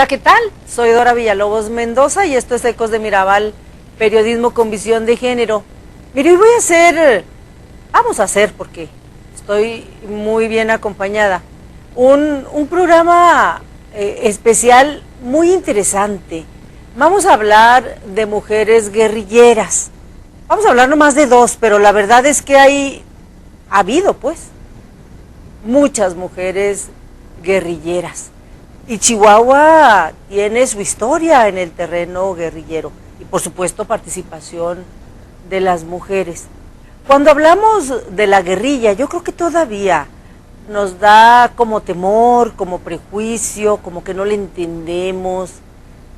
Hola, ¿qué tal? Soy Dora Villalobos Mendoza y esto es Ecos de Mirabal, periodismo con visión de género. Mire, hoy vamos a hacer, porque estoy muy bien acompañada, un programa especial muy interesante. Vamos a hablar de mujeres guerrilleras. Vamos a hablar nomás de dos, pero la verdad es que ha habido muchas mujeres guerrilleras. Y Chihuahua tiene su historia en el terreno guerrillero y por supuesto participación de las mujeres. Cuando hablamos de la guerrilla, yo creo que todavía nos da como temor, como prejuicio, como que no le entendemos,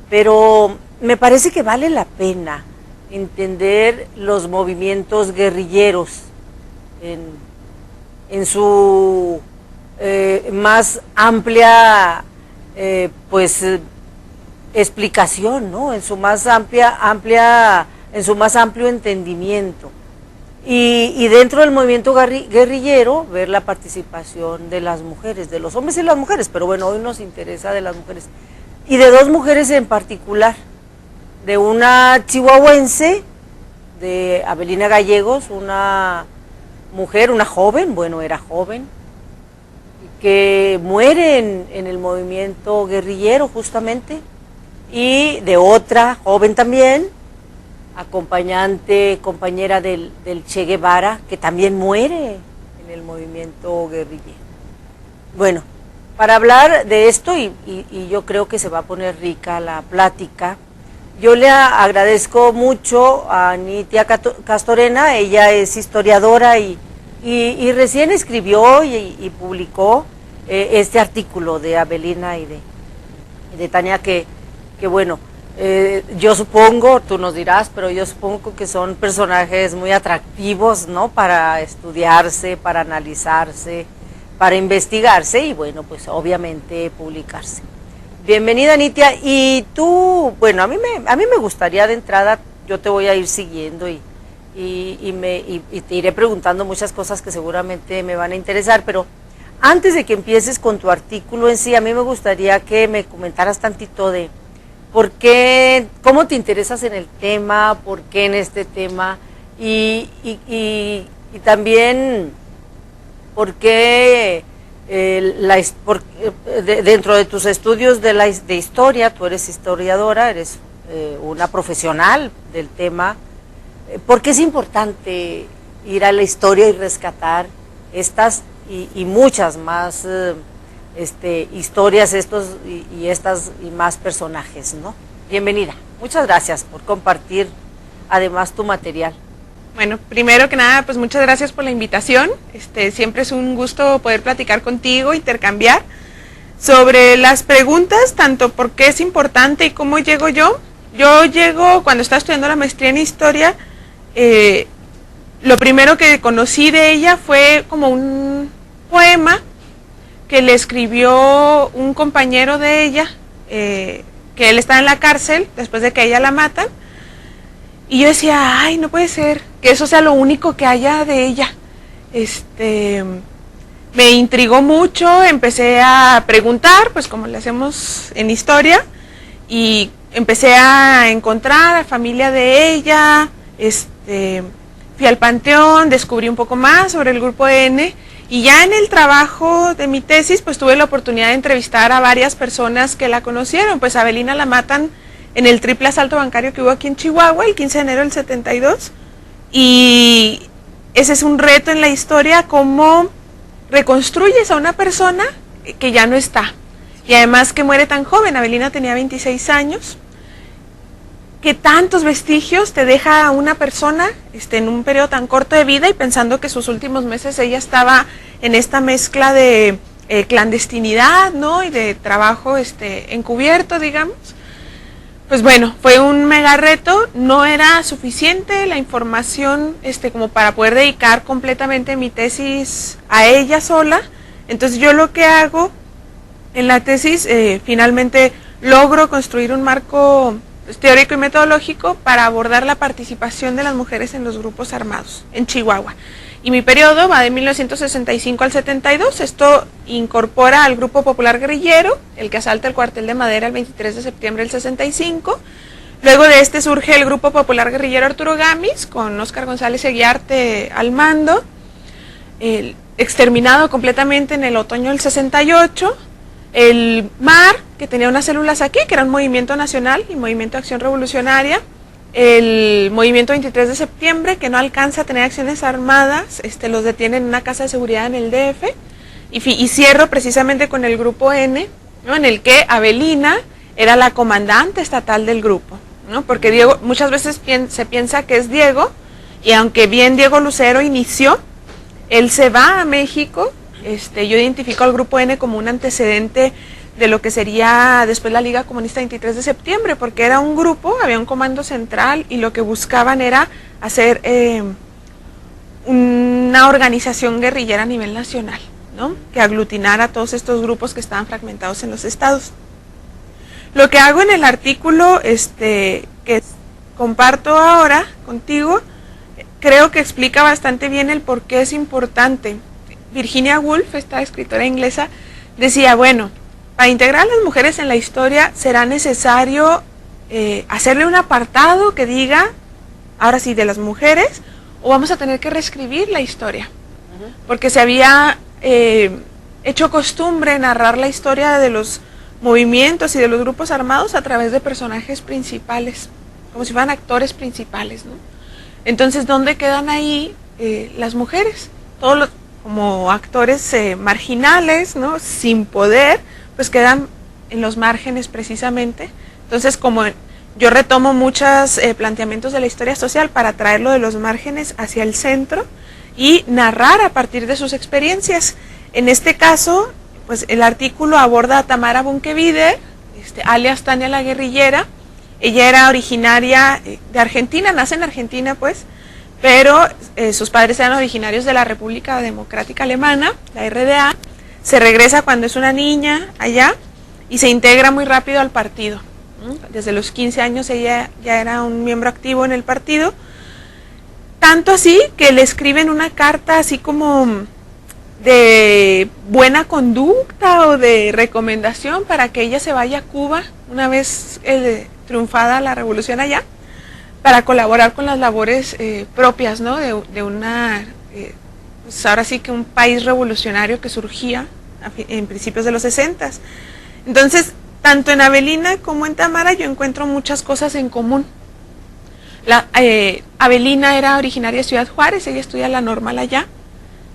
pero me parece que vale la pena entender los movimientos guerrilleros en su más amplia explicación, ¿no? En su más en su más amplio entendimiento. Y dentro del movimiento guerrillero, ver la participación de las mujeres, de los hombres y las mujeres, pero bueno, hoy nos interesa de las mujeres. Y de dos mujeres en particular, de una chihuahuense, de Avelina Gallegos, una mujer, una joven, bueno, era joven, que muere en el movimiento guerrillero justamente, y de otra joven también, compañera del Che Guevara, que también muere en el movimiento guerrillero. Bueno, para hablar de esto, y yo creo que se va a poner rica la plática, yo le agradezco mucho a Nitia Castorena. Ella es historiadora y recién escribió y publicó este artículo de Avelina y de Tania, que bueno, yo supongo, tú nos dirás, pero yo supongo que son personajes muy atractivos, ¿no? Para estudiarse, para analizarse, para investigarse y bueno, pues obviamente publicarse. Bienvenida, Nitia. Y tú, bueno, a mí me gustaría de entrada, yo te voy a ir siguiendo y te iré preguntando muchas cosas que seguramente me van a interesar, pero antes de que empieces con tu artículo en sí, a mí me gustaría que me comentaras tantito de por qué, cómo te interesas en el tema, por qué en este tema y también por qué dentro de tus estudios de historia, tú eres historiadora, eres una profesional del tema. ¿Por qué es importante ir a la historia y rescatar estas y muchas más historias y más personajes, ¿no? Bienvenida. Muchas gracias por compartir además tu material. Bueno, primero que nada, pues muchas gracias por la invitación. Siempre es un gusto poder platicar contigo, intercambiar sobre las preguntas, tanto por qué es importante y cómo llego yo. Yo llego, cuando estaba estudiando la maestría en historia, lo primero que conocí de ella fue como un poema que le escribió un compañero de ella, que él estaba en la cárcel después de que a ella la matan, y yo decía, ay, no puede ser que eso sea lo único que haya de ella. Me intrigó mucho, empecé a preguntar, pues como le hacemos en historia, y empecé a encontrar a familia de ella, fui al panteón, descubrí un poco más sobre el grupo N, y ya en el trabajo de mi tesis, pues tuve la oportunidad de entrevistar a varias personas que la conocieron. Pues a Avelina la matan en el triple asalto bancario que hubo aquí en Chihuahua, el 15 de enero del 72, y ese es un reto en la historia, cómo reconstruyes a una persona que ya no está, y además que muere tan joven. Avelina tenía 26 años, que tantos vestigios te deja una persona en un periodo tan corto de vida, y pensando que sus últimos meses ella estaba en esta mezcla de clandestinidad, ¿no? Y de trabajo encubierto, digamos. Pues bueno, fue un mega reto. No era suficiente la información como para poder dedicar completamente mi tesis a ella sola. Entonces yo lo que hago en la tesis, finalmente logro construir un marco teórico y metodológico para abordar la participación de las mujeres en los grupos armados en Chihuahua. Y mi periodo va de 1965 al 72. Esto incorpora al Grupo Popular Guerrillero, el que asalta el cuartel de Madera el 23 de septiembre del 65. Luego de este surge el Grupo Popular Guerrillero Arturo Gamis, con Óscar González Eguiarte al mando, exterminado completamente en el otoño del 68. El MAR, que tenía unas células aquí, que era un movimiento nacional y movimiento de acción revolucionaria. El movimiento 23 de septiembre, que no alcanza a tener acciones armadas, los detienen en una casa de seguridad en el DF. Y cierro precisamente con el Grupo N, ¿no? En el que Avelina era la comandante estatal del grupo, ¿no? Porque Diego, muchas veces se piensa que es Diego, y aunque bien Diego Lucero inició, él se va a México. Yo identifico al Grupo N como un antecedente de lo que sería después la Liga Comunista 23 de septiembre, porque era un grupo, había un comando central y lo que buscaban era hacer una organización guerrillera a nivel nacional, ¿no? Que aglutinara a todos estos grupos que estaban fragmentados en los estados. Lo que hago en el artículo que comparto ahora contigo, creo que explica bastante bien el por qué es importante. Virginia Woolf, esta escritora inglesa, decía, bueno, para integrar a las mujeres en la historia será necesario hacerle un apartado que diga, ahora sí, de las mujeres, o vamos a tener que reescribir la historia. Porque se había hecho costumbre narrar la historia de los movimientos y de los grupos armados a través de personajes principales, como si fueran actores principales, ¿no? Entonces, ¿dónde quedan ahí las mujeres? Todos los, como actores marginales, ¿no? Sin poder, pues quedan en los márgenes precisamente. Entonces, como yo retomo muchos planteamientos de la historia social para traerlo de los márgenes hacia el centro y narrar a partir de sus experiencias. En este caso, pues el artículo aborda a Tamara Bunkebider, alias Tania la Guerrillera. Ella era originaria de Argentina, nace en Argentina pues, pero sus padres eran originarios de la República Democrática Alemana, la RDA. Se regresa cuando es una niña allá y se integra muy rápido al partido. Desde los 15 años ella ya era un miembro activo en el partido, tanto así que le escriben una carta así como de buena conducta o de recomendación para que ella se vaya a Cuba una vez triunfada la revolución allá, para colaborar con las labores propias, ¿no? de una, pues ahora sí que un país revolucionario que surgía en principios de los 60. Entonces, tanto en Avelina como en Tamara yo encuentro muchas cosas en común. Avelina era originaria de Ciudad Juárez, ella estudia la normal allá,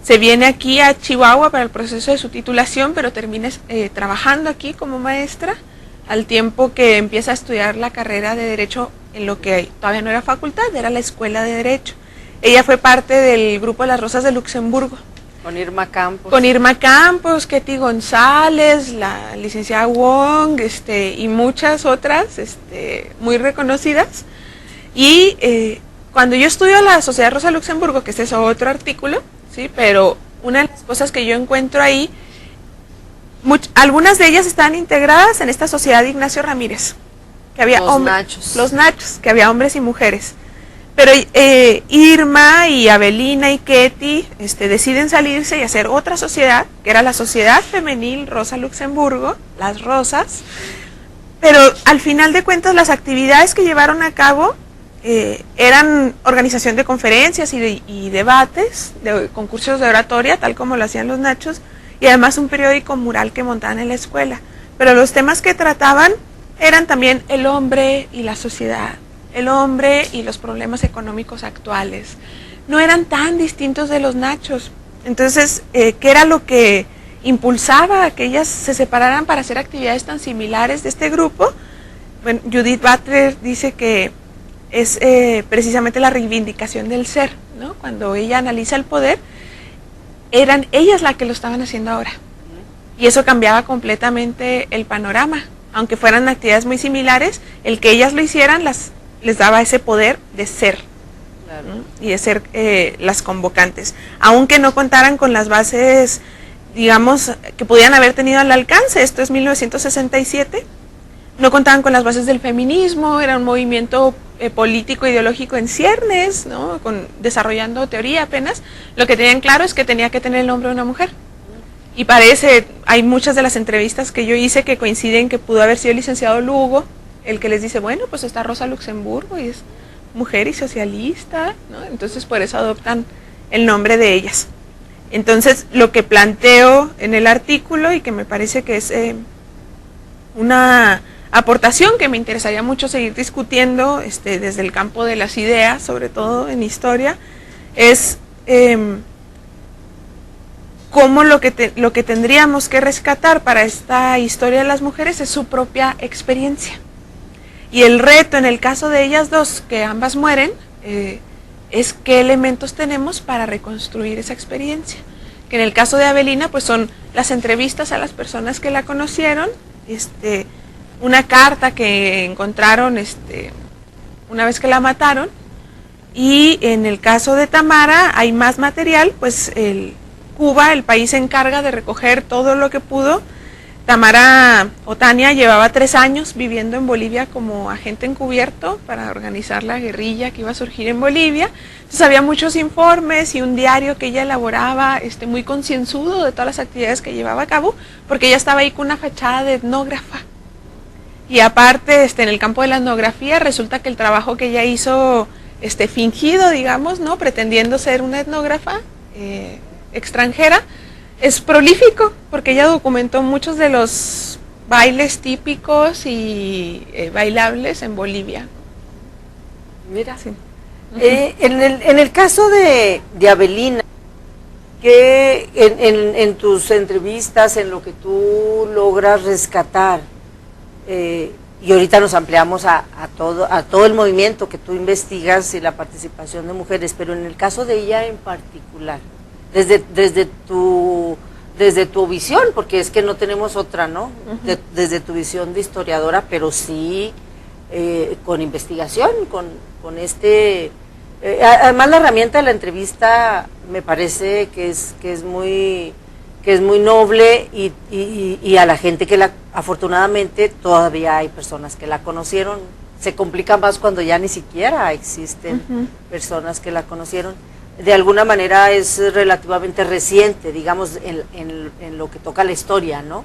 se viene aquí a Chihuahua para el proceso de su titulación, pero termina trabajando aquí como maestra, al tiempo que empieza a estudiar la carrera de Derecho en lo que todavía no era facultad, era la Escuela de Derecho. Ella fue parte del grupo de las Rosas de Luxemburgo. Con Irma Campos. Con Irma Campos, Ketty González, la licenciada Wong, y muchas otras muy reconocidas. Y cuando yo estudio la Sociedad Rosa Luxemburgo, que este es otro artículo, ¿sí? Pero una de las cosas que yo encuentro ahí, algunas de ellas están integradas en esta Sociedad de Ignacio Ramírez, que había los Nachos, que había hombres y mujeres. Pero Irma y Avelina y Ketty deciden salirse y hacer otra sociedad, que era la Sociedad Femenil Rosa Luxemburgo, las Rosas. Pero al final de cuentas las actividades que llevaron a cabo eran organización de conferencias y debates, de concursos de oratoria, tal como lo hacían los Nachos, y además un periódico mural que montaban en la escuela. Pero los temas que trataban eran también el hombre y la sociedad, el hombre y los problemas económicos actuales. No eran tan distintos de los Nachos. Entonces, ¿qué era lo que impulsaba a que ellas se separaran para hacer actividades tan similares de este grupo? Bueno, Judith Butler dice que es precisamente la reivindicación del ser, ¿no? Cuando ella analiza el poder, eran ellas las que lo estaban haciendo ahora. Y eso cambiaba completamente el panorama. Aunque fueran actividades muy similares, el que ellas lo hicieran les daba ese poder de ser, claro, ¿no? Y de ser las convocantes. Aunque no contaran con las bases, digamos, que pudieran haber tenido al alcance. Esto es 1967. no contaban con las bases del feminismo, era un movimiento político, ideológico en ciernes, ¿no? Desarrollando teoría apenas. Lo que tenían claro es que tenía que tener el nombre de una mujer. Y hay muchas de las entrevistas que yo hice que coinciden que pudo haber sido el licenciado Lugo, el que les dice, bueno, pues está Rosa Luxemburgo y es mujer y socialista, ¿no? Entonces por eso adoptan el nombre de ellas. Entonces lo que planteo en el artículo y que me parece que es una aportación que me interesaría mucho seguir discutiendo desde el campo de las ideas, sobre todo en historia, es cómo lo que tendríamos que rescatar para esta historia de las mujeres es su propia experiencia. Y el reto en el caso de ellas dos, que ambas mueren, es qué elementos tenemos para reconstruir esa experiencia. Que en el caso de Avelina, pues son las entrevistas a las personas que la conocieron, una carta que encontraron una vez que la mataron, y en el caso de Tamara hay más material, pues Cuba, el país se encarga de recoger todo lo que pudo. Tamara o Tania llevaba 3 años viviendo en Bolivia como agente encubierto para organizar la guerrilla que iba a surgir en Bolivia. Entonces había muchos informes y un diario que ella elaboraba muy concienzudo de todas las actividades que llevaba a cabo, porque ella estaba ahí con una fachada de etnógrafa. Y aparte, en el campo de la etnografía, resulta que el trabajo que ella hizo, fingido, digamos, ¿no? Pretendiendo ser una etnógrafa extranjera, es prolífico, porque ella documentó muchos de los bailes típicos y bailables en Bolivia. Mira, sí. En el caso de Avelina, que en tus entrevistas, en lo que tú logras rescatar, y ahorita nos ampliamos a todo el movimiento que tú investigas y la participación de mujeres, pero en el caso de ella en particular, desde tu visión, porque es que no tenemos otra, ¿no? Desde tu visión de historiadora, pero sí con investigación, con además la herramienta de la entrevista me parece que es muy noble, y a la gente que afortunadamente todavía hay personas que la conocieron. Se complica más cuando ya ni siquiera existen personas que la conocieron. De alguna manera es relativamente reciente, digamos, en lo que toca la historia, ¿no?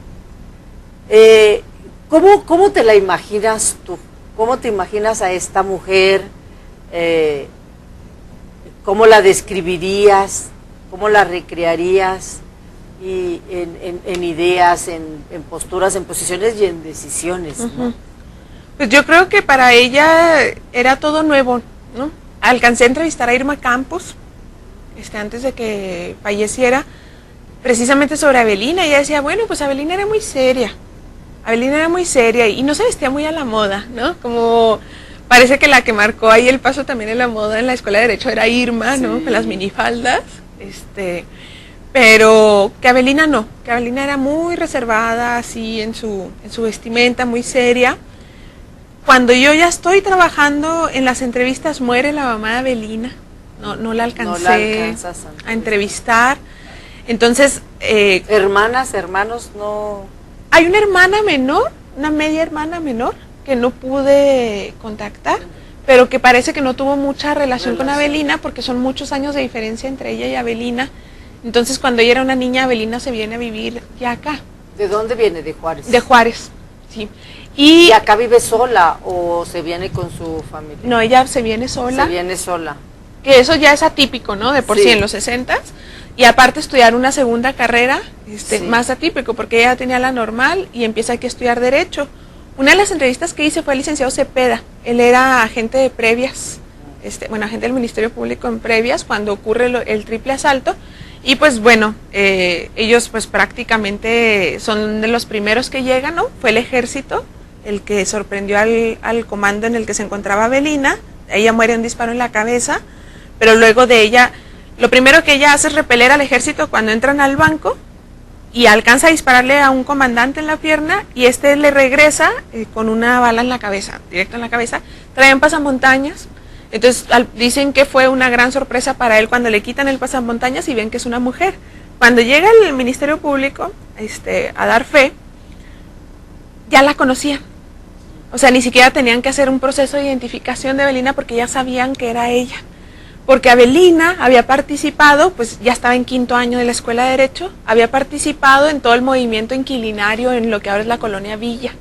¿Cómo te la imaginas tú? ¿Cómo te imaginas a esta mujer? ¿Cómo la describirías? ¿Cómo la recrearías? Y en ideas, en posturas, en posiciones y en decisiones, ¿no? Pues yo creo que para ella era todo nuevo, ¿no? Alcancé a entrevistar a Irma Campos, antes de que falleciera, precisamente sobre Avelina, y ella decía, bueno, pues Avelina era muy seria y no se vestía muy a la moda, ¿no? Como parece que la que marcó ahí el paso también en la moda en la Escuela de Derecho era Irma, ¿no? Sí. Con las minifaldas, pero que Avelina no, que Avelina era muy reservada, así en su vestimenta, muy seria. Cuando yo ya estoy trabajando en las entrevistas, muere la mamá de Avelina, no la alcancé a entrevistar. Entonces, hermanos, no. Hay una hermana menor, una media hermana menor, que no pude contactar, pero que parece que no tuvo mucha relación con Avelina, porque son muchos años de diferencia entre ella y Avelina. Entonces, cuando ella era una niña, Avelina se viene a vivir ya acá. ¿De dónde viene? ¿De Juárez? De Juárez, sí. ¿Y acá vive sola o se viene con su familia? No, ella se viene sola. Se viene sola. Que eso ya es atípico, ¿no? De por sí en los 60s. Y aparte estudiar una segunda carrera, más atípico, porque ella tenía la normal y empieza aquí a estudiar Derecho. Una de las entrevistas que hice fue al licenciado Cepeda. Él era agente de previas, agente del Ministerio Público en previas, cuando ocurre el triple asalto. Y pues bueno, ellos pues prácticamente son de los primeros que llegan, ¿no? Fue el ejército el que sorprendió al comando en el que se encontraba Avelina. Ella muere de un disparo en la cabeza, pero luego de ella, lo primero que ella hace es repeler al ejército cuando entran al banco, y alcanza a dispararle a un comandante en la pierna, y le regresa con una bala en la cabeza, directo en la cabeza. Traen pasamontañas. Entonces dicen que fue una gran sorpresa para él cuando le quitan el pasamontañas y ven que es una mujer. Cuando llega el Ministerio Público a dar fe, ya la conocían. O sea, ni siquiera tenían que hacer un proceso de identificación de Avelina porque ya sabían que era ella. Porque Avelina había participado, pues ya estaba en 5º año de la Escuela de Derecho, había participado en todo el movimiento inquilinario en lo que ahora es la Colonia Villa.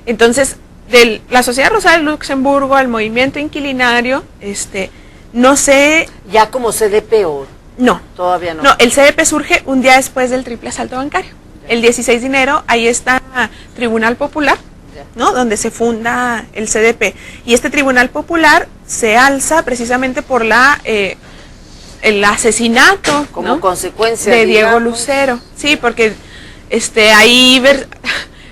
Entonces, de la Sociedad Rosa de Luxemburgo al movimiento inquilinario, no sé... ¿Ya como CDP o...? No. Todavía no. No, el CDP surge un día después del triple asalto bancario. El 16 de enero, ahí está Tribunal Popular, ¿no? Donde se funda el CDP. Y este Tribunal Popular se alza precisamente por el asesinato, como ¿no? consecuencia de Diego Lucero. Sí, porque ahí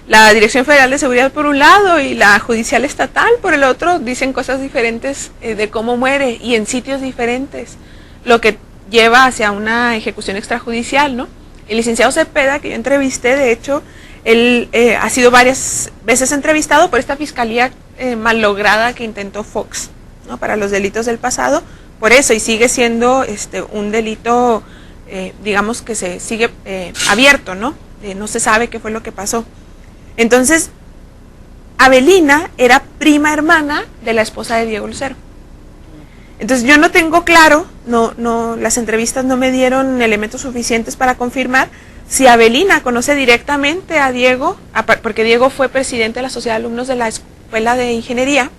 la Dirección Federal de Seguridad por un lado y la Judicial Estatal por el otro dicen cosas diferentes de cómo muere y en sitios diferentes, lo que lleva hacia una ejecución extrajudicial, ¿no? El licenciado Cepeda, que yo entrevisté, de hecho, él ha sido varias veces entrevistado por esta fiscalía mal-lograda que intentó Fox, ¿no? Para los delitos del pasado, por eso, y sigue siendo un delito, digamos que se sigue abierto, ¿no? No se sabe qué fue lo que pasó. Entonces, Avelina era prima hermana de la esposa de Diego Lucero. Entonces yo no tengo claro, las entrevistas no me dieron elementos suficientes para confirmar si Avelina conoce directamente a Diego, porque Diego fue presidente de la Sociedad de Alumnos de la Escuela de Ingeniería,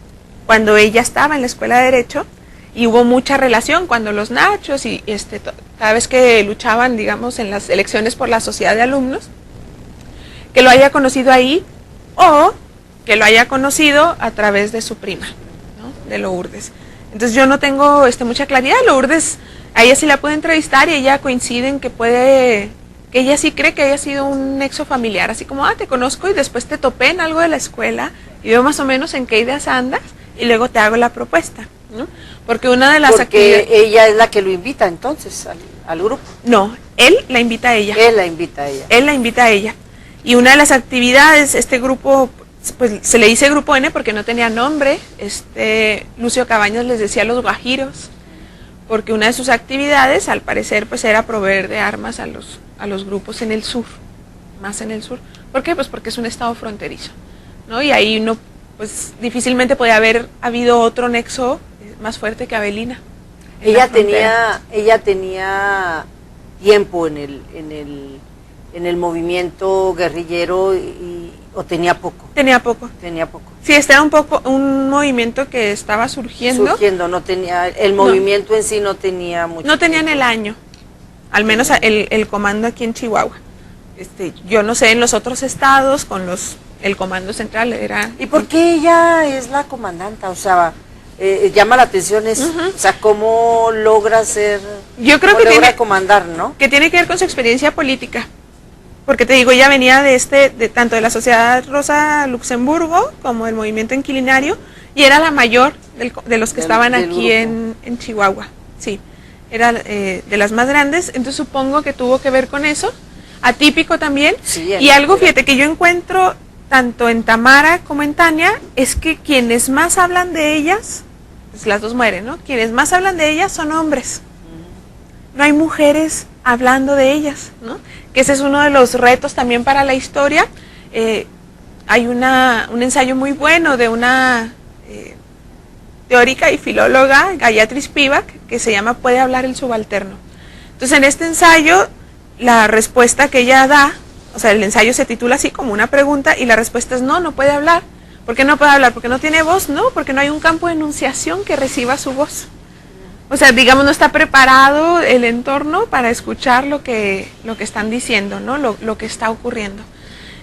cuando ella estaba en la Escuela de Derecho, y hubo mucha relación cuando los Nachos, y cada vez que luchaban, digamos, en las elecciones por la Sociedad de Alumnos, que lo haya conocido ahí, o que lo haya conocido a través de su prima, ¿no? De Lourdes. Entonces yo no tengo mucha claridad. Lourdes, a ella sí la pude entrevistar y ella coincide en que ella sí cree que haya sido un nexo familiar, así como, te conozco y después te topé en algo de la escuela y veo más o menos en qué ideas andas y luego te hago la propuesta, ¿no? Porque una de las actividades... ella es la que lo invita entonces al grupo. No, él la invita a ella. Él la invita a ella. Él la invita a ella. Y una de las actividades, este grupo... pues se le dice Grupo N porque no tenía nombre, Lucio Cabañas les decía los guajiros, porque una de sus actividades, al parecer, pues era proveer de armas a los grupos en el sur, más en el sur. ¿Por qué? Pues porque es un estado fronterizo, ¿no? Y ahí pues difícilmente podía haber habido otro nexo más fuerte que Avelina. Ella tenía tiempo en el movimiento guerrillero ¿o tenía poco? Tenía poco. Sí, era un movimiento que estaba surgiendo. No tenía, el movimiento en sí no tenía mucho. No tenían el año, al menos el comando aquí en Chihuahua. Yo no sé en los otros estados con el comando central era. ¿Y por qué ella es la comandanta? O sea, llama la atención eso. O sea, cómo logra ser. Yo creo que logra comandar, ¿no? Que tiene que ver con su experiencia política. Porque te digo, ella venía de tanto de la Sociedad Rosa Luxemburgo como del movimiento inquilinario, y era la mayor de los que estaban aquí en Chihuahua. Sí, era de las más grandes, entonces supongo que tuvo que ver con eso. Atípico también. Sí, y algo, fíjate, que yo encuentro tanto en Tamara como en Tania, es que quienes más hablan de ellas, pues las dos mueren, ¿no? Quienes más hablan de ellas son hombres. No hay mujeres hablando de ellas, ¿no? Que ese es uno de los retos también para la historia. Hay un ensayo muy bueno de una teórica y filóloga, Gayatri Spivak, que se llama ¿Puede hablar el subalterno? Entonces, en este ensayo, la respuesta que ella da, o sea, el ensayo se titula así como una pregunta, y la respuesta es no puede hablar. ¿Por qué no puede hablar? ¿Porque no tiene voz? No, porque no hay un campo de enunciación que reciba su voz. O sea, digamos, no está preparado el entorno para escuchar lo que están diciendo, ¿no? Lo que está ocurriendo.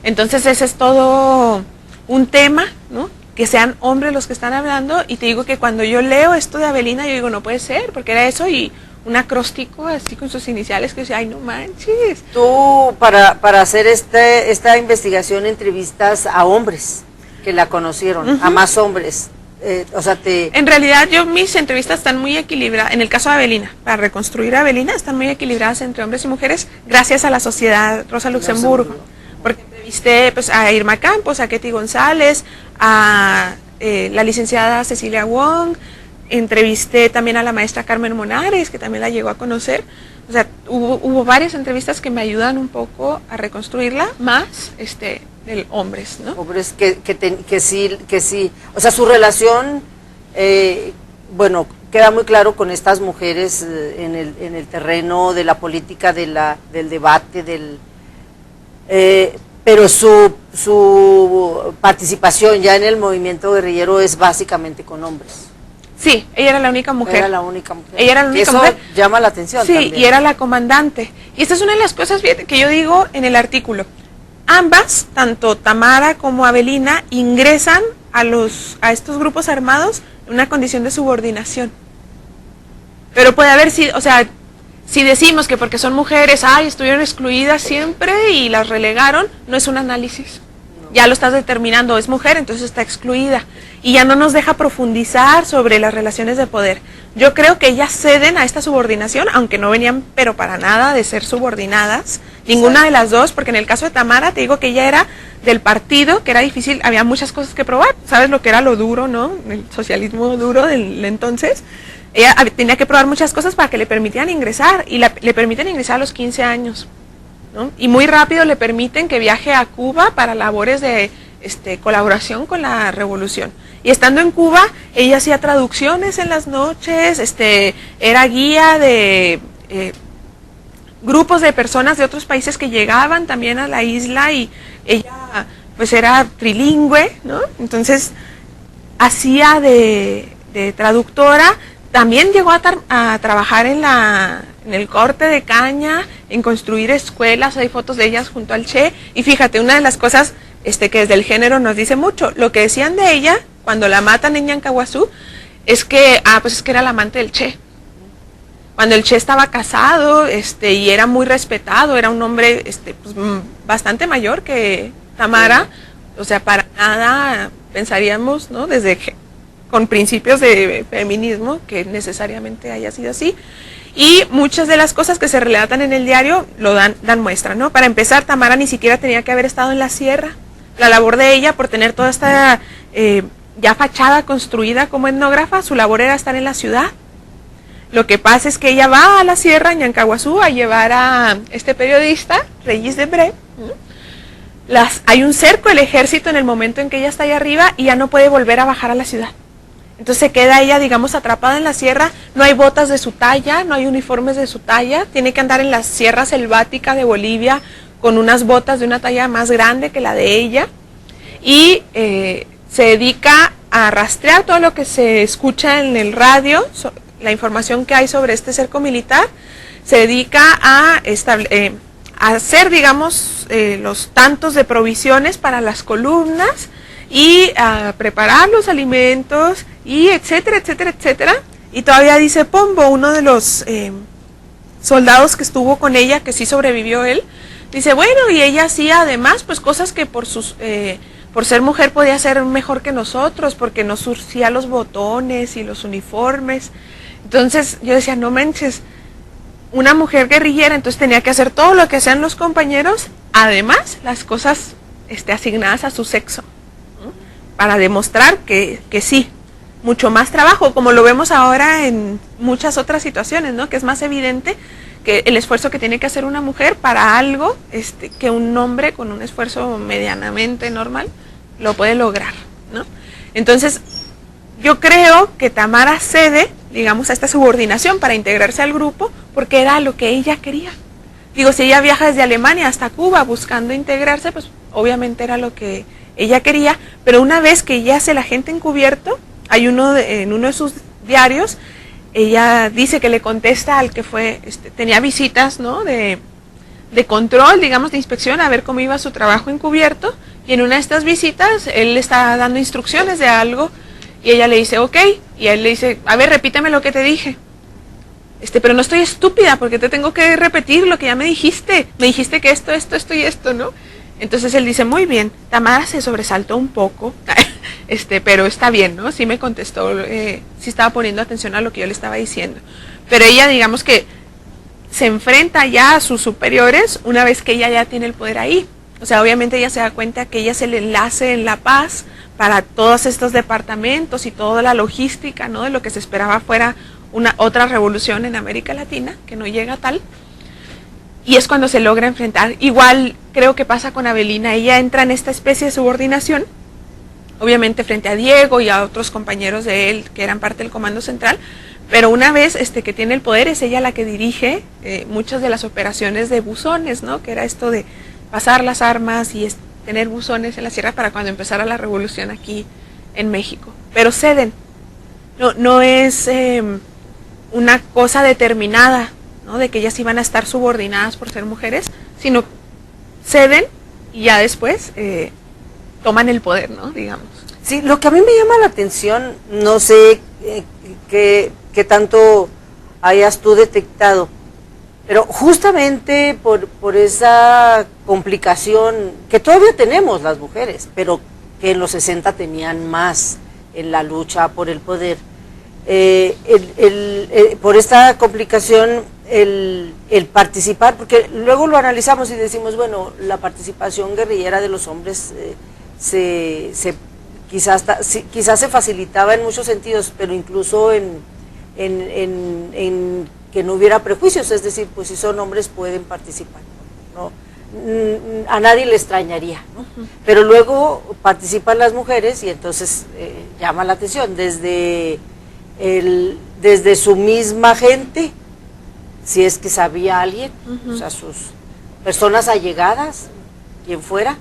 Entonces, ese es todo un tema, ¿no? Que sean hombres los que están hablando, y te digo que cuando yo leo esto de Avelina, yo digo, no puede ser, porque era eso, y un acróstico así con sus iniciales, que decía, ay, no manches. Tú, para hacer esta investigación, entrevistas a hombres que la conocieron, a más hombres. En realidad mis entrevistas están muy equilibradas, en el caso de Avelina, para reconstruir a Avelina, están muy equilibradas entre hombres y mujeres, gracias a la Sociedad Rosa Luxemburgo, porque entrevisté pues, a Irma Campos, a Ketty González, a la licenciada Cecilia Wong, entrevisté también a la maestra Carmen Monares, que también la llegó a conocer, O sea, hubo varias entrevistas que me ayudan un poco a reconstruirla, más del hombres, ¿no? Hombres que sí, o sea, su relación, bueno, queda muy claro con estas mujeres en el terreno de la política, del debate, pero su participación ya en el movimiento guerrillero es básicamente con hombres. Sí, ella era la única mujer. Era la única mujer. Ella era la única mujer. Eso llama la atención. Sí, también. y era la comandante. Y esta es una de las cosas, fíjate, que yo digo en el artículo. Ambas, tanto Tamara como Avelina, ingresan a estos grupos armados en una condición de subordinación. Pero puede haber sido, o sea, si decimos que porque son mujeres, estuvieron excluidas siempre y las relegaron, no es un análisis. Ya lo estás determinando, es mujer, entonces está excluida. Y ya no nos deja profundizar sobre las relaciones de poder. Yo creo que ellas ceden a esta subordinación, aunque no venían, pero para nada, de ser subordinadas. Ninguna de las dos, porque en el caso de Tamara, te digo que ella era del partido, que era difícil, había muchas cosas que probar. ¿Sabes lo que era lo duro, no? El socialismo duro del entonces. Ella tenía que probar muchas cosas para que le permitieran ingresar, y le permiten ingresar a los 15 años. ¿No? Y muy rápido le permiten que viaje a Cuba para labores de colaboración con la revolución. Y estando en Cuba, ella hacía traducciones en las noches, era guía de grupos de personas de otros países que llegaban también a la isla, y ella pues era trilingüe, ¿no? Entonces hacía de traductora. También llegó a trabajar en el corte de caña, en construir escuelas. Hay fotos de ellas junto al Che. Y fíjate, una de las cosas que desde el género nos dice mucho, lo que decían de ella cuando la matan en Yancahuazú, es que era la amante del Che. Cuando el Che estaba casado, y era muy respetado, era un hombre pues, bastante mayor que Tamara, o sea, para nada pensaríamos, ¿no? Con principios de feminismo, que necesariamente haya sido así. Y muchas de las cosas que se relatan en el diario lo dan muestra, ¿no? Para empezar, Tamara ni siquiera tenía que haber estado en la sierra. La labor de ella, por tener toda esta ya fachada construida como etnógrafa, su labor era estar en la ciudad. Lo que pasa es que ella va a la sierra, en Yancahuazú, a llevar a este periodista, Reyes de Bre. Hay un cerco del ejército en el momento en que ella está ahí arriba y ya no puede volver a bajar a la ciudad. Entonces se queda ella, digamos, atrapada en la sierra. No hay botas de su talla, no hay uniformes de su talla. Tiene que andar en la sierra selvática de Bolivia con unas botas de una talla más grande que la de ella. Y se dedica a rastrear todo lo que se escucha en el radio, la información que hay sobre este cerco militar. Se dedica a hacer, digamos, los tantos de provisiones para las columnas, y a preparar los alimentos, y etcétera, etcétera, etcétera. Y todavía dice Pombo, uno de los soldados que estuvo con ella, que sí sobrevivió él, dice, bueno, y ella hacía además pues cosas que por ser mujer podía hacer mejor que nosotros, porque nos surcía los botones y los uniformes. Entonces yo decía, no manches, una mujer guerrillera, entonces tenía que hacer todo lo que hacían los compañeros, además las cosas asignadas a su sexo, ¿no? Para demostrar que sí, mucho más trabajo, como lo vemos ahora en muchas otras situaciones, ¿no? Que es más evidente que el esfuerzo que tiene que hacer una mujer para algo que un hombre con un esfuerzo medianamente normal lo puede lograr, ¿no? Entonces, yo creo que Tamara cede, digamos, a esta subordinación para integrarse al grupo, porque era lo que ella quería. Digo, si ella viaja desde Alemania hasta Cuba buscando integrarse, pues obviamente era lo que ella quería, pero una vez que ella hace la gente encubierto, hay en uno de sus diarios, ella dice que le contesta al que fue, tenía visitas, ¿no? de control, digamos, de inspección, a ver cómo iba su trabajo encubierto, y en una de estas visitas, él le está dando instrucciones de algo, y ella le dice, ok, y él le dice, a ver, repíteme lo que te dije. Pero no estoy estúpida, porque te tengo que repetir lo que ya me dijiste que esto y esto, ¿no? Entonces él dice, muy bien. Tamara se sobresaltó un poco, pero está bien, ¿no? Sí me contestó, sí estaba poniendo atención a lo que yo le estaba diciendo. Pero ella, digamos que se enfrenta ya a sus superiores una vez que ella ya tiene el poder ahí. O sea, obviamente ella se da cuenta que ella es el enlace en La Paz para todos estos departamentos y toda la logística, ¿no? De lo que se esperaba fuera otra revolución en América Latina, que no llega a tal, y es cuando se logra enfrentar. Igual creo que pasa con Avelina, ella entra en esta especie de subordinación, obviamente frente a Diego y a otros compañeros de él que eran parte del comando central, pero una vez que tiene el poder es ella la que dirige muchas de las operaciones de buzones, ¿no? Que era esto de pasar las armas y tener buzones en la sierra para cuando empezara la revolución aquí en México. Pero ceden, no es una cosa determinada, ¿no? De que ellas iban a estar subordinadas por ser mujeres, sino ceden y ya después toman el poder, ¿no? Digamos. Sí, lo que a mí me llama la atención, no sé qué tanto hayas tú detectado, pero justamente por esa complicación que todavía tenemos las mujeres, pero que en los 60 tenían más en la lucha por el poder, por esta complicación el participar, porque luego lo analizamos y decimos, bueno, la participación guerrillera de los hombres quizás se facilitaba en muchos sentidos, pero incluso en que no hubiera prejuicios, es decir, pues si son hombres pueden participar, ¿no? A nadie le extrañaría, ¿no? Uh-huh. Pero luego participan las mujeres y entonces llama la atención desde su misma gente, si es que sabía alguien, uh-huh, o sea, sus personas allegadas, quien fuera,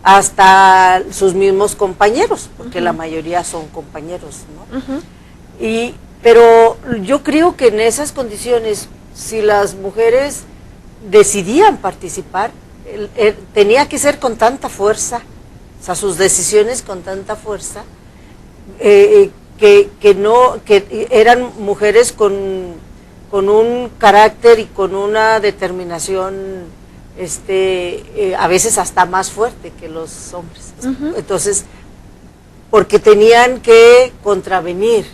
hasta sus mismos compañeros, porque uh-huh, la mayoría son compañeros, ¿no? Uh-huh. Pero yo creo que en esas condiciones, si las mujeres decidían participar, tenía que ser con tanta fuerza, o sea, sus decisiones con tanta fuerza, que eran mujeres con un carácter y con una determinación a veces hasta más fuerte que los hombres. Uh-huh. Entonces, porque tenían que contravenir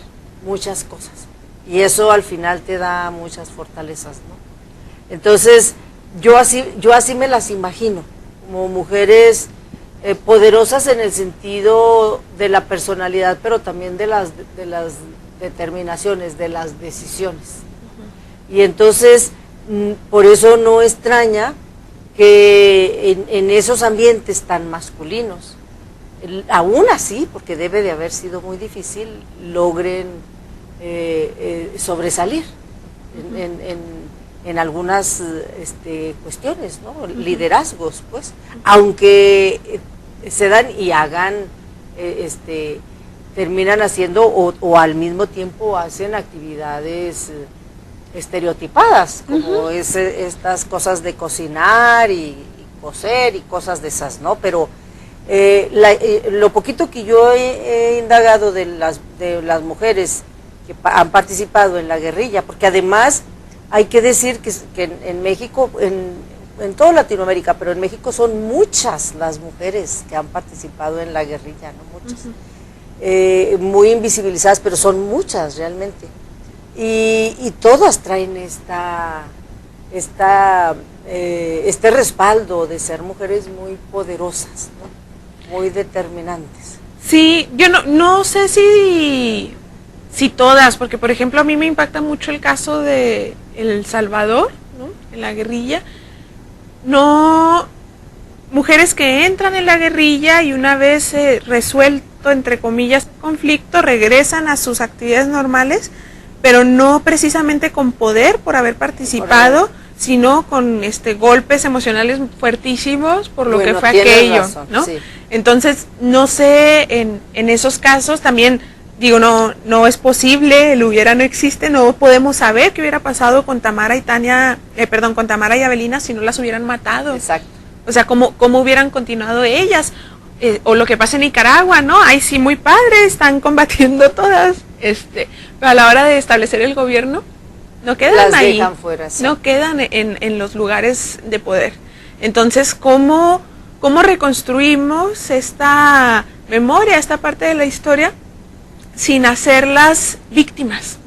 muchas cosas, y eso al final te da muchas fortalezas, ¿no? Entonces, yo así me las imagino, como mujeres poderosas en el sentido de la personalidad, pero también de las determinaciones, de las decisiones. Uh-huh. Y entonces, por eso no extraña que en esos ambientes tan masculinos, aún así, porque debe de haber sido muy difícil, logren sobresalir en algunas cuestiones, ¿no? Uh-huh. Liderazgos, pues, aunque se dan y hagan, terminan haciendo o al mismo tiempo hacen actividades estereotipadas, como uh-huh, estas cosas de cocinar y coser y cosas de esas, ¿no? Pero lo poquito que yo he indagado de las mujeres que han participado en la guerrilla, porque además hay que decir que en México, en toda Latinoamérica, pero en México son muchas las mujeres que han participado en la guerrilla, ¿no? Muchas. Uh-huh. Muy invisibilizadas, pero son muchas realmente. Y todas traen este respaldo de ser mujeres muy poderosas, ¿no? Muy determinantes. Sí, yo no sé si todas, porque por ejemplo a mí me impacta mucho el caso de El Salvador, ¿no? En la guerrilla, mujeres que entran en la guerrilla y una vez resuelto, entre comillas, conflicto, regresan a sus actividades normales, pero no precisamente con poder por haber participado, sino con golpes emocionales fuertísimos por lo que fue aquello, razón, ¿no? Sí. Entonces, no sé, en esos casos también, digo, no es posible, el hubiera no existe, no podemos saber qué hubiera pasado con Tamara y Avelina si no las hubieran matado. Exacto. O sea, cómo hubieran continuado ellas, o lo que pasa en Nicaragua, ¿no? Ay, sí, muy padre, están combatiendo todas, pero a la hora de establecer el gobierno, no quedan las ahí, dejan fuera, sí. No quedan en los lugares de poder. Entonces, ¿cómo reconstruimos esta memoria, esta parte de la historia, sin hacerlas víctimas?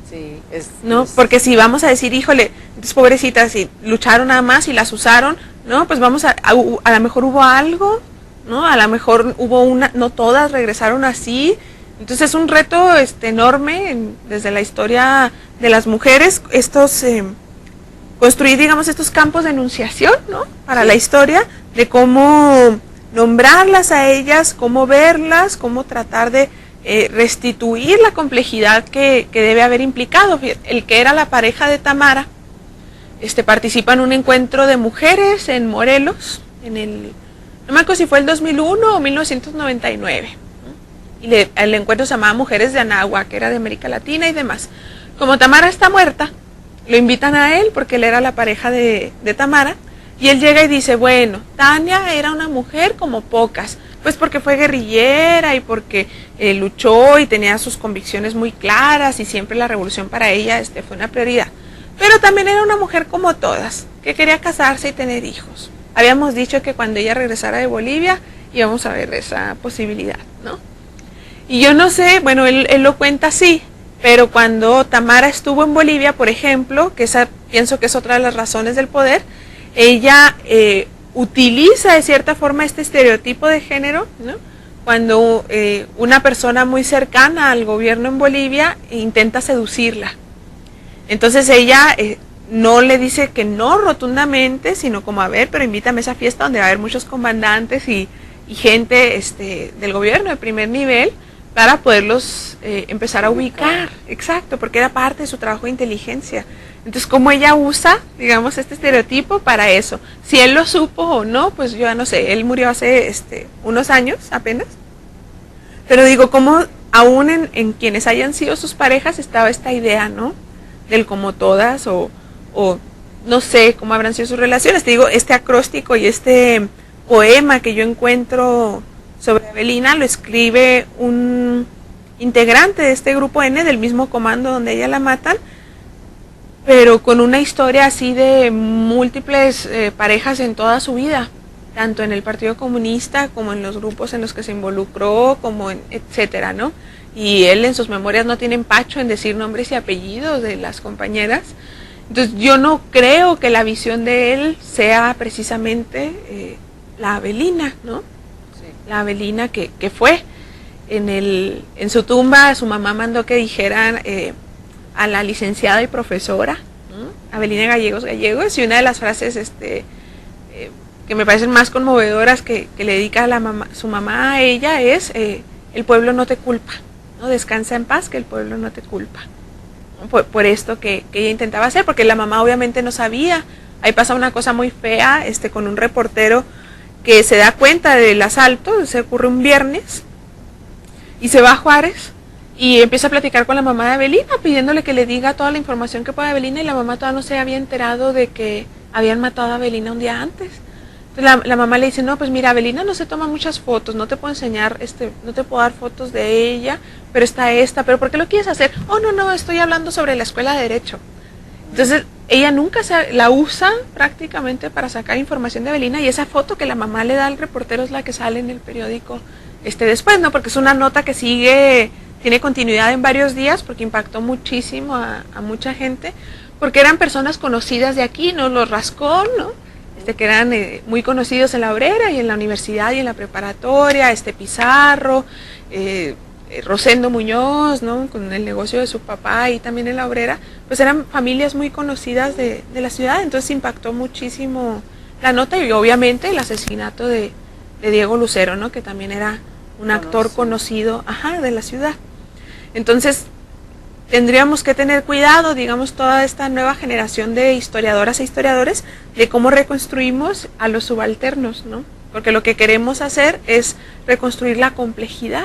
Sí, ¿no? Porque si vamos a decir, híjole, entonces pobrecitas, si lucharon nada más y las usaron, ¿no? Pues vamos a lo mejor hubo algo, ¿no? A lo mejor hubo no todas regresaron así, Entonces es un reto enorme desde la historia de las mujeres, construir, digamos, estos campos de enunciación, ¿no? Para la historia, de cómo nombrarlas a ellas, cómo verlas, cómo tratar de restituir la complejidad que debe haber implicado. El que era la pareja de Tamara, participa en un encuentro de mujeres en Morelos, no me acuerdo si fue el 2001 o 1999, y el encuentro se llamaba Mujeres de Anáhuac, que era de América Latina y demás. Como Tamara está muerta, lo invitan a él porque él era la pareja de Tamara, y él llega y dice, bueno, Tania era una mujer como pocas, pues porque fue guerrillera y porque luchó y tenía sus convicciones muy claras y siempre la revolución para ella fue una prioridad. Pero también era una mujer como todas, que quería casarse y tener hijos. Habíamos dicho que cuando ella regresara de Bolivia íbamos a ver esa posibilidad, ¿no? Y yo no sé, bueno, él lo cuenta así, pero cuando Tamara estuvo en Bolivia, por ejemplo, que pienso que es otra de las razones del poder, ella utiliza de cierta forma este estereotipo de género, ¿no? Cuando una persona muy cercana al gobierno en Bolivia intenta seducirla. Entonces ella no le dice que no rotundamente, sino como, a ver, pero invítame a esa fiesta donde va a haber muchos comandantes y gente del gobierno de primer nivel, para poderlos empezar a ubicar. Exacto, porque era parte de su trabajo de inteligencia. Entonces, ¿cómo ella usa, digamos, este estereotipo para eso? Si él lo supo o no, pues yo ya no sé. Él murió hace unos años apenas. Pero digo, ¿cómo aún en quienes hayan sido sus parejas estaba esta idea, ¿no? Del como todas, o no sé cómo habrán sido sus relaciones. Te digo, este acróstico y este poema que yo encuentro sobre Avelina lo escribe un integrante de este grupo N, del mismo comando donde ella la matan, pero con una historia así de múltiples parejas en toda su vida, tanto en el Partido Comunista como en los grupos en los que se involucró, como etcétera, ¿no? Y él en sus memorias no tiene empacho en decir nombres y apellidos de las compañeras. Entonces yo no creo que la visión de él sea precisamente la Avelina, ¿no? La Avelina que fue. En su tumba su mamá mandó que dijeran a la licenciada y profesora, ¿no? Avelina Gallegos, y una de las frases que me parecen más conmovedoras que le dedica su mamá a ella es el pueblo no te culpa, ¿no? Descansa en paz, que el pueblo no te culpa, ¿no? Por esto que ella intentaba hacer, porque la mamá obviamente no sabía. Ahí pasa una cosa muy fea con un reportero que se da cuenta del asalto, se ocurre un viernes, y se va a Juárez y empieza a platicar con la mamá de Avelina, pidiéndole que le diga toda la información que pueda Avelina, y la mamá todavía no se había enterado de que habían matado a Avelina un día antes. Entonces la mamá le dice, no, pues mira, Avelina no se toma muchas fotos, no te puedo enseñar, no te puedo dar fotos de ella, pero está pero ¿por qué lo quieres hacer? Oh, no, estoy hablando sobre la escuela de Derecho. Entonces ella nunca la usa prácticamente para sacar información de Avelina, y esa foto que la mamá le da al reportero es la que sale en el periódico después, ¿no? Porque es una nota que tiene continuidad en varios días, porque impactó muchísimo a mucha gente, porque eran personas conocidas de aquí, ¿no? Los Rascón, ¿no? Que eran muy conocidos en la obrera y en la universidad y en la preparatoria, Pizarro, Rosendo Muñoz, ¿no? Con el negocio de su papá y también en la obrera, pues eran familias muy conocidas de la ciudad. Entonces impactó muchísimo la nota, y obviamente el asesinato de Diego Lucero, ¿no? Que también era un actor conocido, de la ciudad. Entonces tendríamos que tener cuidado, digamos, toda esta nueva generación de historiadoras e historiadores, de cómo reconstruimos a los subalternos, ¿no? Porque lo que queremos hacer es reconstruir la complejidad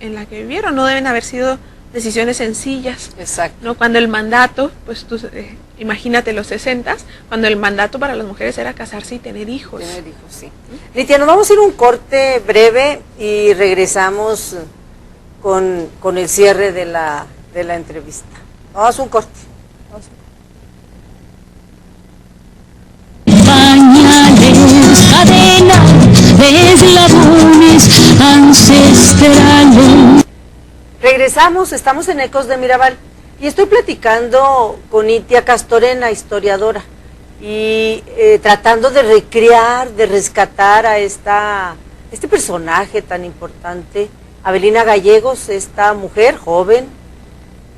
en la que vivieron. No deben haber sido decisiones sencillas. Exacto. ¿No? Cuando el mandato, pues tú imagínate los 60s, cuando el mandato para las mujeres era casarse y tener hijos. Tener hijos, sí. Litia, nos vamos a ir a un corte breve y regresamos con el cierre de la entrevista. Vamos a un corte. Pañales, cadenas, eslabones ancestrales. Regresamos, estamos en Ecos de Mirabal y estoy platicando con Nitia Castorena, historiadora, y tratando de recrear, de rescatar a este personaje tan importante, Avelina Gallegos, esta mujer joven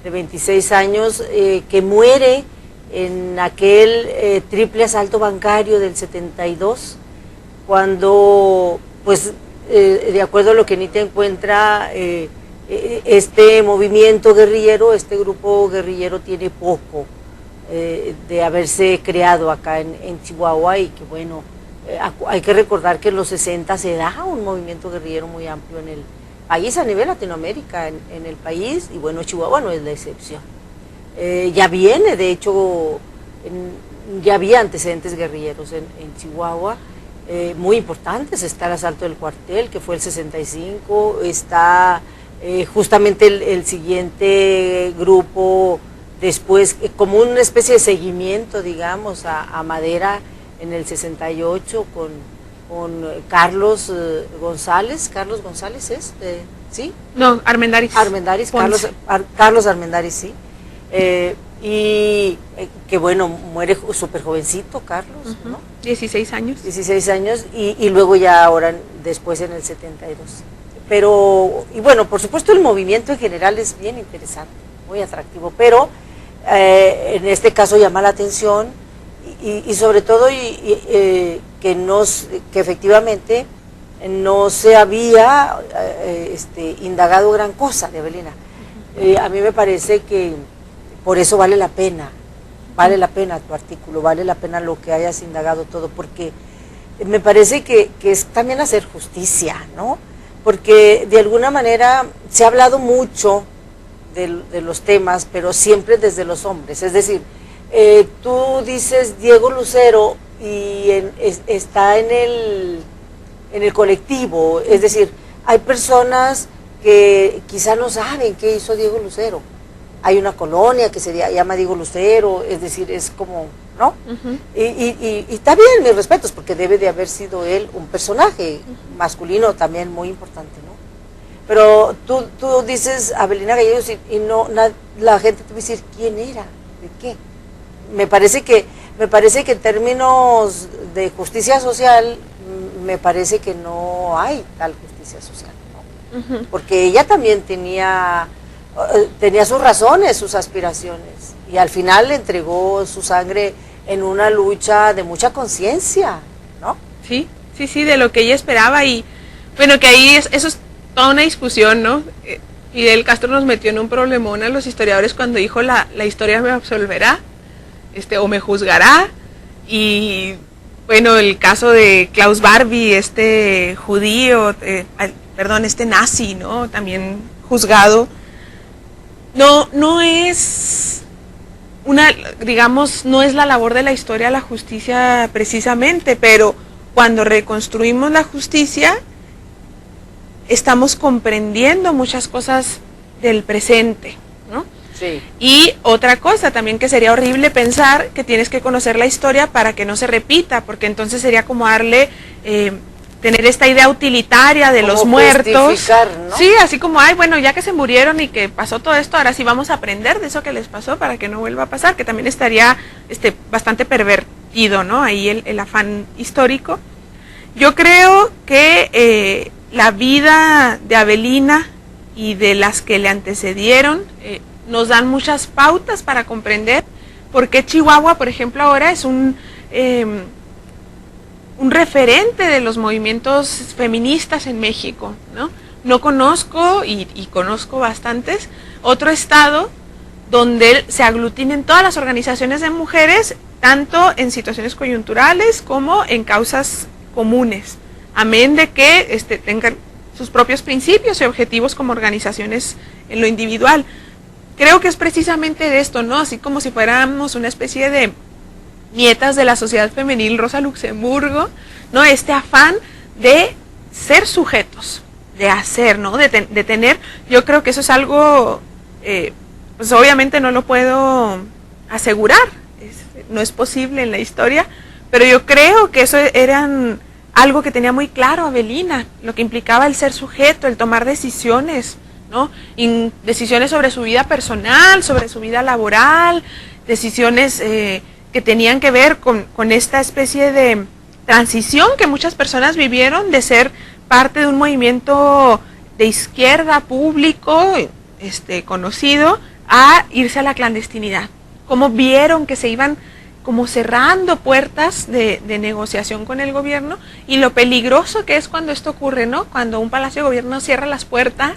de 26 años que muere en aquel triple asalto bancario del 72, cuando, pues, de acuerdo a lo que Anita encuentra, este movimiento guerrillero, este grupo guerrillero tiene poco de haberse creado acá en Chihuahua, y que bueno, hay que recordar que en los 60 se da un movimiento guerrillero muy amplio en el país, a nivel Latinoamérica, en el país, y bueno, Chihuahua no es la excepción. Ya viene, de hecho, ya había antecedentes guerrilleros en Chihuahua, muy importantes. Está el asalto del cuartel, que fue el 65, está justamente el siguiente grupo después, como una especie de seguimiento, digamos, a Madera en el 68 con Carlos González. Carlos González es, ¿sí? No, Armendáriz. Armendáriz, Carlos Armendáriz, sí. Y que bueno, muere súper jovencito Carlos, ¿no? 16 años. 16 años, y luego ya ahora, después en el 72. Pero, y bueno, por supuesto el movimiento en general es bien interesante, muy atractivo, pero en este caso llama la atención, y sobre todo que efectivamente no se había indagado gran cosa de Avelina. A mí me parece que por eso vale la pena tu artículo, vale la pena lo que hayas indagado todo, porque me parece que es también hacer justicia, ¿no? Porque de alguna manera se ha hablado mucho de los temas, pero siempre desde los hombres. Es decir, tú dices Diego Lucero y está en el colectivo, es decir, hay personas que quizá no saben qué hizo Diego Lucero. Hay una colonia que se llama Diego Lucero, es decir, es como, ¿no? Y está bien, mis respetos, porque debe de haber sido él un personaje masculino también muy importante, ¿no? Pero tú dices Avelina Gallegos y la gente te va a decir quién era, de qué. Me parece que en términos de justicia social, me parece que no hay tal justicia social, ¿no? Porque ella también tenía sus razones, sus aspiraciones, y al final le entregó su sangre en una lucha de mucha conciencia, ¿no? Sí, de lo que ella esperaba, y bueno, que ahí eso es toda una discusión, ¿no? Fidel Castro nos metió en un problemón a los historiadores cuando dijo la historia me absolverá, o me juzgará, y bueno, el caso de Klaus Barbie, judío, nazi, ¿no? También juzgado. No es no es la labor de la historia la justicia precisamente, pero cuando reconstruimos la justicia, estamos comprendiendo muchas cosas del presente, ¿no? Sí. Y otra cosa también, que sería horrible pensar que tienes que conocer la historia para que no se repita, porque entonces sería como darle... tener esta idea utilitaria de como los muertos, ¿no? Sí, así como, bueno, ya que se murieron y que pasó todo esto, ahora sí vamos a aprender de eso que les pasó para que no vuelva a pasar, que también estaría bastante pervertido, ¿no? Ahí el afán histórico. Yo creo que la vida de Avelina y de las que le antecedieron nos dan muchas pautas para comprender por qué Chihuahua, por ejemplo, ahora es un referente de los movimientos feministas en México, ¿no? No conozco, y conozco bastantes, otro estado donde se aglutinen todas las organizaciones de mujeres, tanto en situaciones coyunturales como en causas comunes, amén de que tengan sus propios principios y objetivos como organizaciones en lo individual. Creo que es precisamente de esto, ¿no? Así como si fuéramos una especie de nietas de la sociedad femenil Rosa Luxemburgo, ¿no? Este afán de ser sujetos, de hacer, ¿no? De tener, yo creo que eso es algo, pues obviamente no lo puedo asegurar, no es posible en la historia, pero yo creo que eso eran algo que tenía muy claro Avelina, lo que implicaba el ser sujeto, el tomar decisiones, ¿no? Decisiones sobre su vida personal, sobre su vida laboral, decisiones que tenían que ver con esta especie de transición que muchas personas vivieron de ser parte de un movimiento de izquierda público, conocido, a irse a la clandestinidad. Cómo vieron que se iban como cerrando puertas de negociación con el gobierno, y lo peligroso que es cuando esto ocurre, ¿no? Cuando un palacio de gobierno cierra las puertas,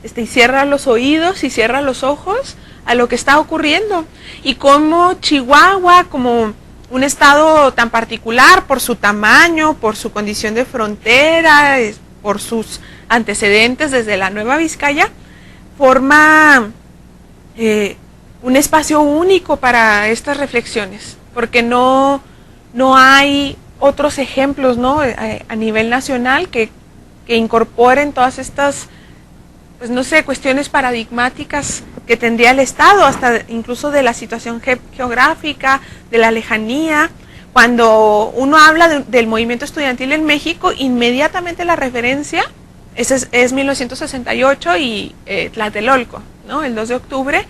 y cierra los oídos y cierra los ojos a lo que está ocurriendo. Y cómo Chihuahua, como un estado tan particular por su tamaño, por su condición de frontera, por sus antecedentes desde la Nueva Vizcaya, forma un espacio único para estas reflexiones, porque no hay otros ejemplos, ¿no? A nivel nacional que incorporen todas estas, pues no sé, cuestiones paradigmáticas que tendría el Estado, hasta incluso de la situación geográfica, de la lejanía. Cuando uno habla del movimiento estudiantil en México, inmediatamente la referencia es 1968 y Tlatelolco, ¿no? El 2 de octubre,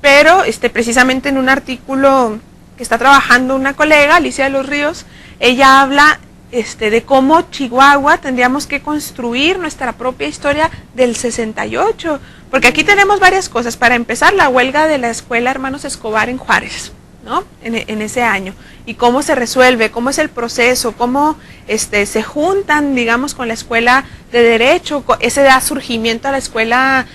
pero precisamente en un artículo que está trabajando una colega, Alicia de los Ríos, ella habla de cómo Chihuahua tendríamos que construir nuestra propia historia del 68, porque aquí tenemos varias cosas. Para empezar, la huelga de la Escuela Hermanos Escobar en Juárez, ¿no? En ese año, y cómo se resuelve, cómo es el proceso, cómo se juntan, digamos, con la escuela de Derecho, ese da surgimiento a la escuela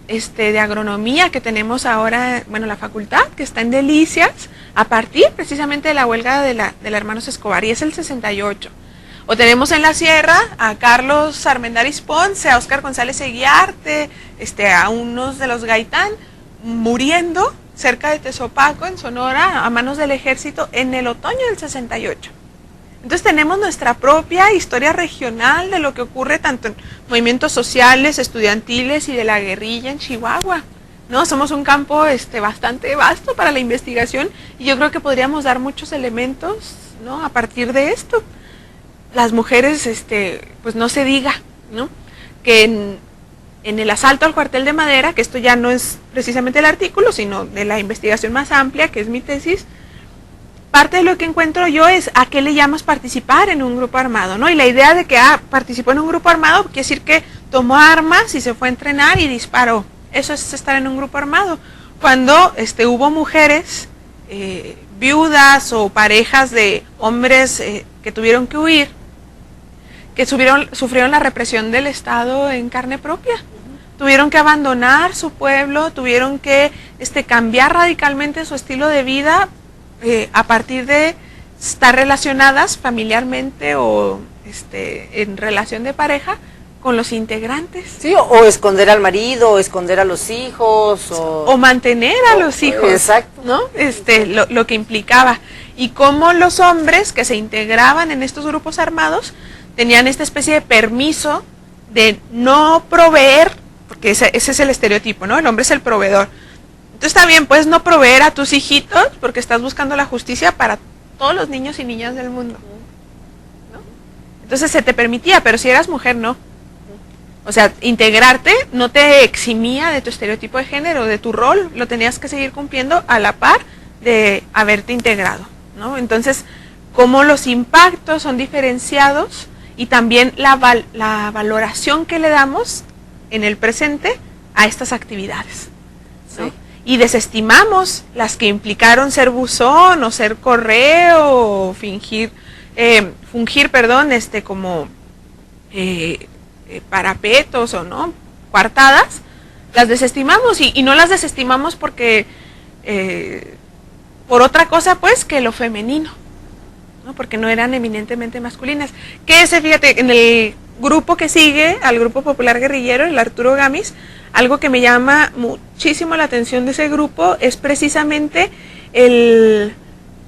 de agronomía que tenemos ahora, bueno, la facultad que está en Delicias, a partir precisamente de la huelga de la Hermanos Escobar, y es el 68. O tenemos en la sierra a Carlos Armendáriz Ponce, a Óscar González Eguiarte, a unos de los Gaitán, muriendo cerca de Tezopaco, en Sonora, a manos del ejército, en el otoño del 68. Entonces tenemos nuestra propia historia regional de lo que ocurre tanto en movimientos sociales, estudiantiles y de la guerrilla en Chihuahua, ¿no? Somos un campo bastante vasto para la investigación, y yo creo que podríamos dar muchos elementos, ¿no? A partir de esto. Las mujeres, pues no se diga, ¿no? Que en el asalto al cuartel de Madera, que esto ya no es precisamente el artículo, sino de la investigación más amplia, que es mi tesis, parte de lo que encuentro yo es a qué le llamas participar en un grupo armado, ¿no? Y la idea de que participó en un grupo armado quiere decir que tomó armas y se fue a entrenar y disparó. Eso es estar en un grupo armado. Cuando hubo mujeres viudas o parejas de hombres que tuvieron que huir, que sufrieron la represión del Estado en carne propia. Tuvieron que abandonar su pueblo, tuvieron que cambiar radicalmente su estilo de vida a partir de estar relacionadas familiarmente o en relación de pareja con los integrantes. Sí, o esconder al marido, o esconder a los hijos, o mantener a los hijos. Exacto. ¿No? Lo que implicaba. Y cómo los hombres que se integraban en estos grupos armados tenían esta especie de permiso de no proveer, porque ese es el estereotipo, ¿no? El hombre es el proveedor. Entonces está bien, puedes no proveer a tus hijitos porque estás buscando la justicia para todos los niños y niñas del mundo, ¿no? Entonces se te permitía, pero si eras mujer, no. O sea, integrarte no te eximía de tu estereotipo de género, de tu rol, lo tenías que seguir cumpliendo a la par de haberte integrado, ¿no? Entonces, cómo los impactos son diferenciados y también la valoración que le damos en el presente a estas actividades, ¿no? Sí. Y desestimamos las que implicaron ser buzón o ser correo o fungir, como parapetos o no, coartadas. Las desestimamos y no las desestimamos porque por otra cosa pues que lo femenino, ¿no? Porque no eran eminentemente masculinas. Que fíjate, en el grupo que sigue al Grupo Popular Guerrillero, el Arturo Gamis, algo que me llama muchísimo la atención de ese grupo es precisamente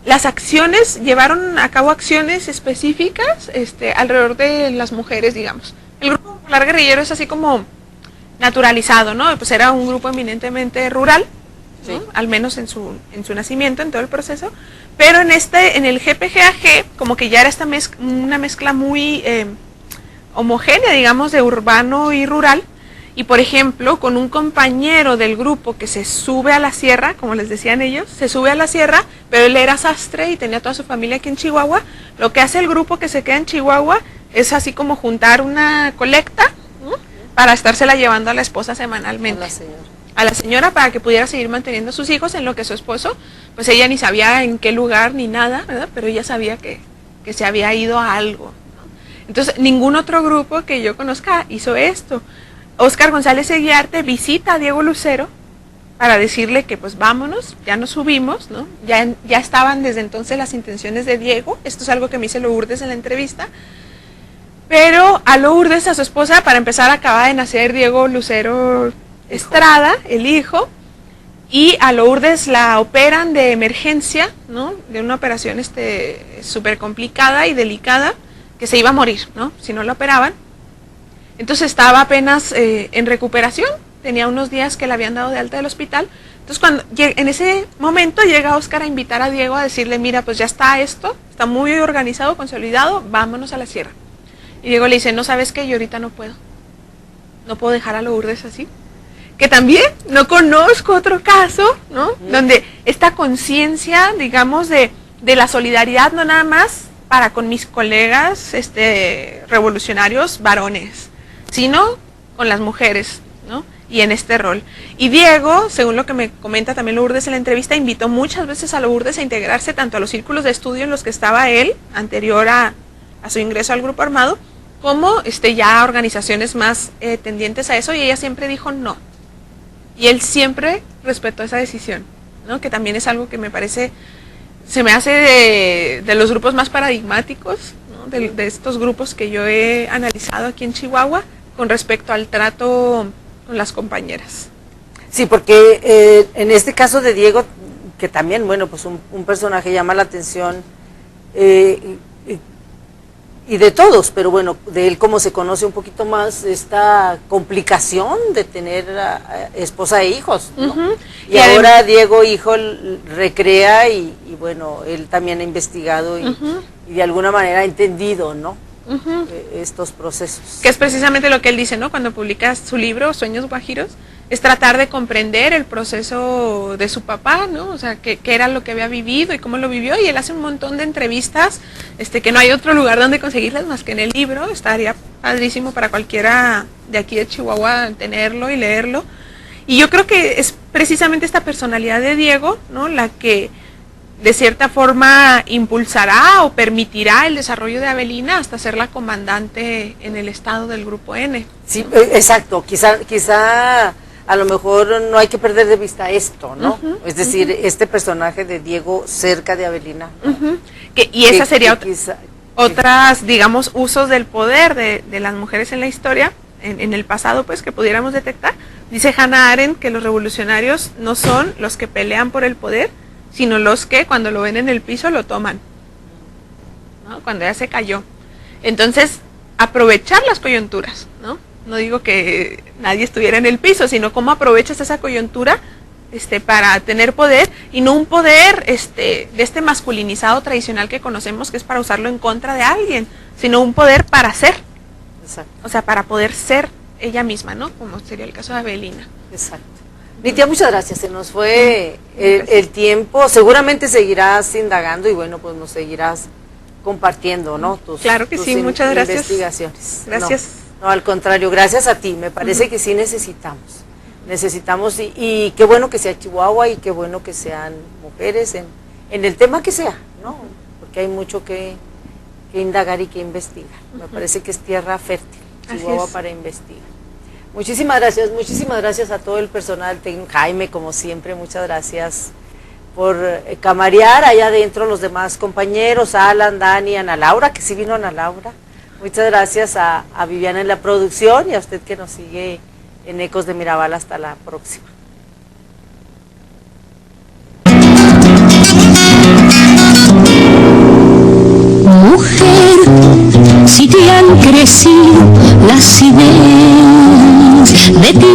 las acciones, llevaron a cabo acciones específicas alrededor de las mujeres, digamos. El Grupo Popular Guerrillero es así como naturalizado, ¿no? Pues era un grupo eminentemente rural, ¿no? Sí. Al menos en su nacimiento, en todo el proceso, pero en el GPGAG, como que ya era una mezcla muy homogénea, digamos, de urbano y rural. Y por ejemplo, con un compañero del grupo que se sube a la sierra, como les decían ellos, se sube a la sierra, pero él era sastre y tenía toda su familia aquí en Chihuahua. Lo que hace el grupo que se queda en Chihuahua es así como juntar una colecta, ¿no? para estársela llevando a la esposa semanalmente. La señora. A la señora para que pudiera seguir manteniendo a sus hijos, en lo que su esposo, pues ella ni sabía en qué lugar ni nada, ¿verdad? Pero ella sabía que se había ido a algo, ¿no? Entonces, ningún otro grupo que yo conozca hizo esto. Óscar González Eguiarte visita a Diego Lucero para decirle que pues vámonos, ya nos subimos, ¿no? Ya estaban desde entonces las intenciones de Diego, esto es algo que me dice Lourdes en la entrevista, pero a Lourdes, a su esposa, para empezar acaba de nacer Diego Lucero Estrada, el hijo, y a Lourdes la operan de emergencia, ¿no? De una operación súper complicada y delicada, que se iba a morir, ¿no? Si no la operaban. Entonces estaba apenas en recuperación, tenía unos días que le habían dado de alta del hospital. Entonces en ese momento llega Óscar a invitar a Diego a decirle, mira, pues ya está esto, está muy organizado, consolidado, vámonos a la sierra. Y Diego le dice, no, ¿sabes qué? Yo ahorita no puedo dejar a Lourdes así. Que también no conozco otro caso, ¿no? Donde esta conciencia, digamos, de la solidaridad, no nada más para con mis colegas revolucionarios varones, sino con las mujeres, ¿no? Y en este rol. Y Diego, según lo que me comenta también Lourdes en la entrevista, invitó muchas veces a Lourdes a integrarse tanto a los círculos de estudio en los que estaba él, anterior a su ingreso al grupo armado, como ya a organizaciones más tendientes a eso, y ella siempre dijo no. Y él siempre respetó esa decisión, ¿no? Que también es algo que me parece, se me hace de los grupos más paradigmáticos, ¿no? De estos grupos que yo he analizado aquí en Chihuahua con respecto al trato con las compañeras. Sí, porque en este caso de Diego, que también, bueno, pues un personaje llama la atención, y de todos, pero bueno, de él como se conoce un poquito más esta complicación de tener esposa e hijos, ¿no? Y ahora Diego hijo recrea y bueno, él también ha investigado y de alguna manera ha entendido, ¿no? Estos procesos. Que es precisamente lo que él dice, ¿no? Cuando publica su libro, Sueños Guajiros, es tratar de comprender el proceso de su papá, ¿no? O sea, qué era lo que había vivido y cómo lo vivió, y él hace un montón de entrevistas, que no hay otro lugar donde conseguirlas más que en el libro. Estaría padrísimo para cualquiera de aquí de Chihuahua tenerlo y leerlo. Y yo creo que es precisamente esta personalidad de Diego, ¿no? La que de cierta forma impulsará o permitirá el desarrollo de Avelina hasta ser la comandante en el estado del Grupo N. Sí, exacto, quizá a lo mejor no hay que perder de vista esto, ¿no? Es decir, este personaje de Diego cerca de Avelina. Y esa sería otras, digamos, usos del poder de las mujeres en la historia, en el pasado, pues, que pudiéramos detectar. Dice Hannah Arendt que los revolucionarios no son los que pelean por el poder, sino los que cuando lo ven en el piso lo toman, ¿no? Cuando ya se cayó. Entonces, aprovechar las coyunturas, ¿no? No digo que nadie estuviera en el piso, sino cómo aprovechas esa coyuntura para tener poder, y no un poder de este masculinizado tradicional que conocemos, que es para usarlo en contra de alguien, sino un poder para ser. Exacto. O sea, para poder ser ella misma, ¿no? Como sería el caso de Avelina. Exacto. Nitia, muchas gracias, se nos fue el tiempo, seguramente seguirás indagando y bueno, pues nos seguirás compartiendo, ¿no? Claro que sí, muchas gracias. Investigaciones. Gracias. No, al contrario, gracias a ti, me parece que sí necesitamos y qué bueno que sea Chihuahua y qué bueno que sean mujeres en el tema que sea, ¿no? Porque hay mucho que indagar y que investigar. Me parece que es tierra fértil, Chihuahua, para investigar. Muchísimas gracias a todo el personal técnico. Jaime, como siempre, muchas gracias por camarear allá adentro, los demás compañeros, Alan, Dani, Ana Laura, que sí vino Ana Laura. Muchas gracias a Viviana en la producción y a usted que nos sigue en Ecos de Mirabal. Hasta la próxima. Mujer, si te han crecido las ideas de ti.